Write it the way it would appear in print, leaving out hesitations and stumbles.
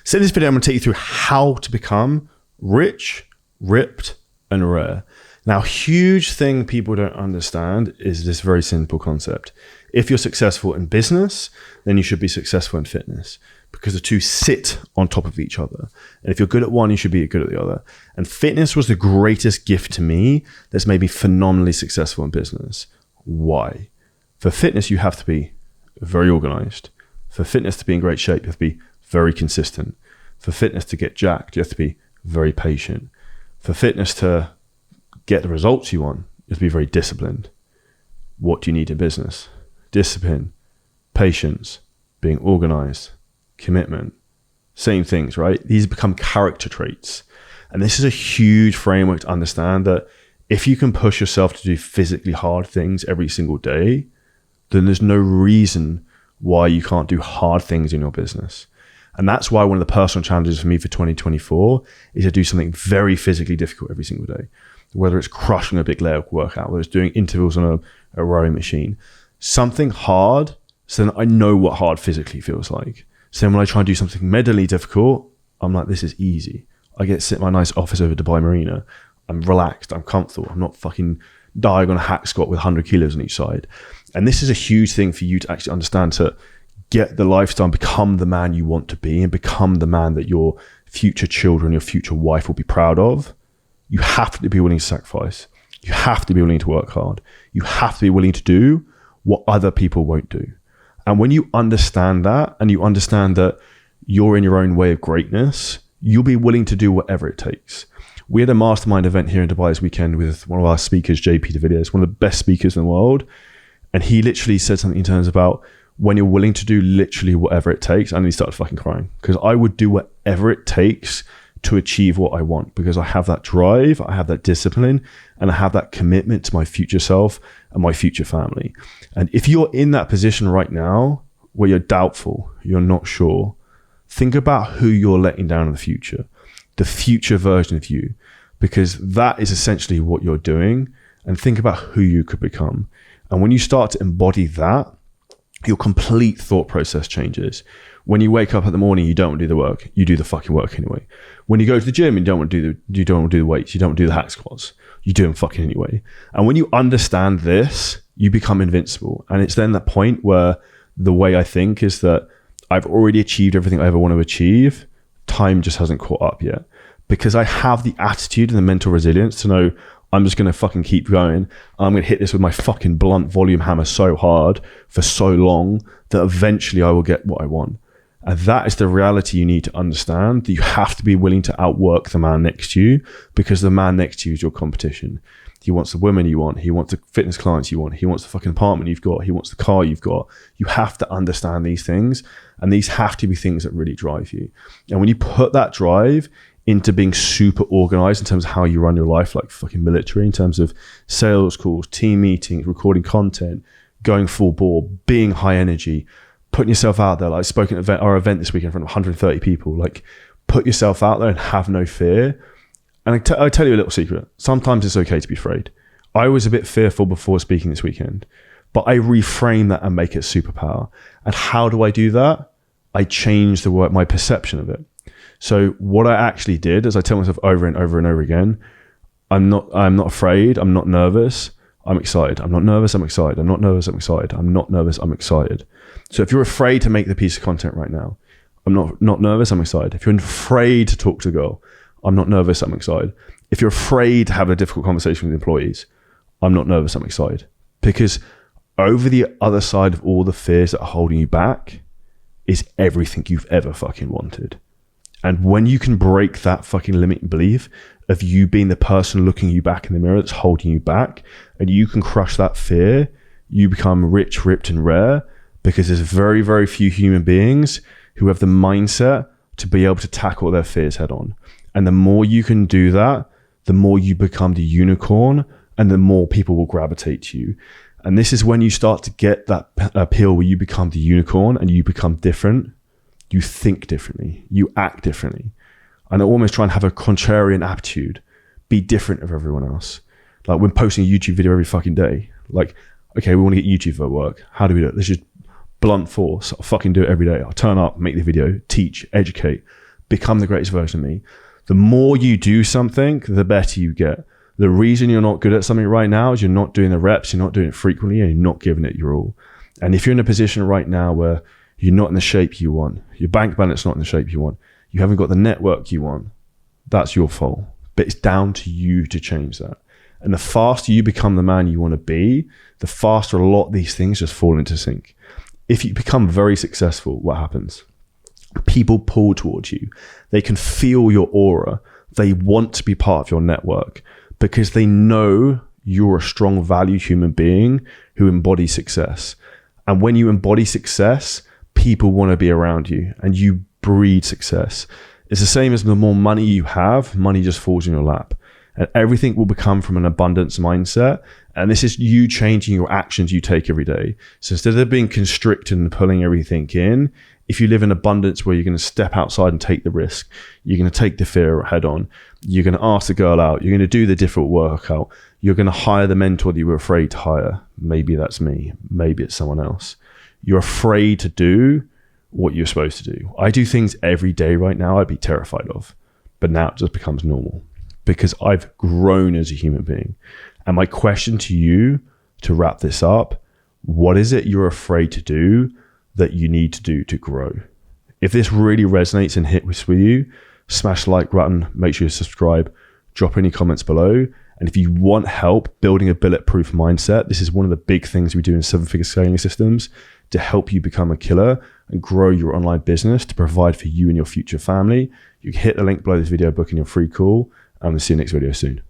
So in this video, I'm going to take you through how to become rich, ripped, and rare. Now, huge thing people don't understand is this very simple concept. If you're successful in business, then you should be successful in fitness, because the two sit on top of each other. And if you're good at one, you should be good at the other. And fitness was the greatest gift to me that's made me phenomenally successful in business. Why? For fitness, you have to be very organized. For fitness to be in great shape, you have to be very consistent. For fitness to get jacked, you have to be very patient. For fitness to get the results you want, you have to be very disciplined. What do you need in business? Discipline, patience, being organized, commitment. Same things, right? These become character traits. And this is a huge framework to understand that if you can push yourself to do physically hard things every single day, then there's no reason why you can't do hard things in your business. And that's why one of the personal challenges for me for 2024 is to do something very physically difficult every single day. Whether it's crushing a big leg workout, whether it's doing intervals on a rowing machine, something hard, so then I know what hard physically feels like. So then when I try and do something mentally difficult, I'm like, this is easy. I get to sit in my nice office over Dubai Marina. I'm relaxed, I'm comfortable. I'm not fucking dying on a hack squat with 100 kilos on each side. And this is a huge thing for you to actually understand, to get the lifestyle, become the man you want to be, and become the man that your future children, your future wife will be proud of. You have to be willing to sacrifice. You have to be willing to work hard. You have to be willing to do what other people won't do. And when you understand that, and you understand that you're in your own way of greatness, you'll be willing to do whatever it takes. We had a mastermind event here in Dubai this weekend with one of our speakers, JP Davidius, one of the best speakers in the world. And he literally said something in terms about, when you're willing to do literally whatever it takes, and he started fucking crying, because I would do whatever it takes to achieve what I want, because I have that drive, I have that discipline, and I have that commitment to my future self and my future family. And if you're in that position right now where you're doubtful, you're not sure, think about who you're letting down in the future version of you, because that is essentially what you're doing. And think about who you could become. And when you start to embody that, your complete thought process changes. When you wake up in the morning, you don't want to do the work. You do the fucking work anyway. When you go to the gym, you don't want to do the weights. You don't want to do the hack squats. You do them fucking anyway. And when you understand this, you become invincible. And it's then that point where the way I think is that I've already achieved everything I ever want to achieve. Time just hasn't caught up yet, because I have the attitude and the mental resilience to know I'm just going to fucking keep going. I'm going to hit this with my fucking blunt volume hammer so hard for so long that eventually I will get what I want. And that is the reality you need to understand, that you have to be willing to outwork the man next to you, because the man next to you is your competition. He wants the women you want. He wants the fitness clients you want. He wants the fucking apartment you've got. He wants the car you've got. You have to understand these things, and these have to be things that really drive you. And when you put that drive into being super organized in terms of how you run your life, like fucking military, in terms of sales calls, team meetings, recording content, going full bore, being high energy, putting yourself out there. Like I spoke at our event this week in front of 130 people. Like, put yourself out there and have no fear. And I tell you a little secret. Sometimes it's okay to be afraid. I was a bit fearful before speaking this weekend, but I reframe that and make it superpower. And how do I do that? I change my perception of it. So what I actually did is I tell myself over and over and over again, I'm not afraid. I'm not nervous. I'm excited. I'm not nervous. I'm excited. I'm not nervous. I'm excited. I'm not nervous. I'm excited. So if you're afraid to make the piece of content right now, I'm not nervous. I'm excited. If you're afraid to talk to a girl, I'm not nervous. I'm excited. If you're afraid to have a difficult conversation with employees, I'm not nervous. I'm excited. Because over the other side of all the fears that are holding you back is everything you've ever fucking wanted. And when you can break that fucking limiting belief of you being the person looking you back in the mirror that's holding you back, and you can crush that fear, you become rich, ripped, and rare, because there's very, very few human beings who have the mindset to be able to tackle their fears head on. And the more you can do that, the more you become the unicorn, and the more people will gravitate to you. And this is when you start to get that appeal where you become the unicorn and you become different. You think differently, you act differently, and almost try and have a contrarian attitude, be different of everyone else. Like when posting a YouTube video every fucking day, like, okay, we want to get YouTube for work. How do we do it? Let's just blunt force. I'll fucking do it every day. I'll turn up, make the video, teach, educate, become the greatest version of me. The more you do something, the better you get. The reason you're not good at something right now is you're not doing the reps, you're not doing it frequently, and you're not giving it your all. And if you're in a position right now where you're not in the shape you want, your bank balance is not in the shape you want, you haven't got the network you want, that's your fault. But it's down to you to change that. And the faster you become the man you want to be, the faster a lot of these things just fall into sync. If you become very successful, what happens? People pull towards you. They can feel your aura. They want to be part of your network because they know you're a strong, valued human being who embodies success. And when you embody success, people want to be around you and you breed success. It's the same as the more money you have, money just falls in your lap. And everything will become from an abundance mindset. And this is you changing your actions you take every day. So instead of being constricted and pulling everything in, if you live in abundance where you're going to step outside and take the risk, you're going to take the fear head on, you're going to ask the girl out, you're going to do the difficult workout, you're going to hire the mentor that you were afraid to hire. Maybe that's me. Maybe it's someone else. You're afraid to do what you're supposed to do. I do things every day right now I'd be terrified of, but now it just becomes normal because I've grown as a human being. And my question to you to wrap this up, what is it you're afraid to do that you need to do to grow? If this really resonates and hits with you, smash the like button, make sure you subscribe, drop any comments below. And if you want help building a bulletproof mindset, this is one of the big things we do in 7-figure scaling systems to help you become a killer and grow your online business to provide for you and your future family. You can hit the link below this video, book in your free call, and we'll see you next video soon.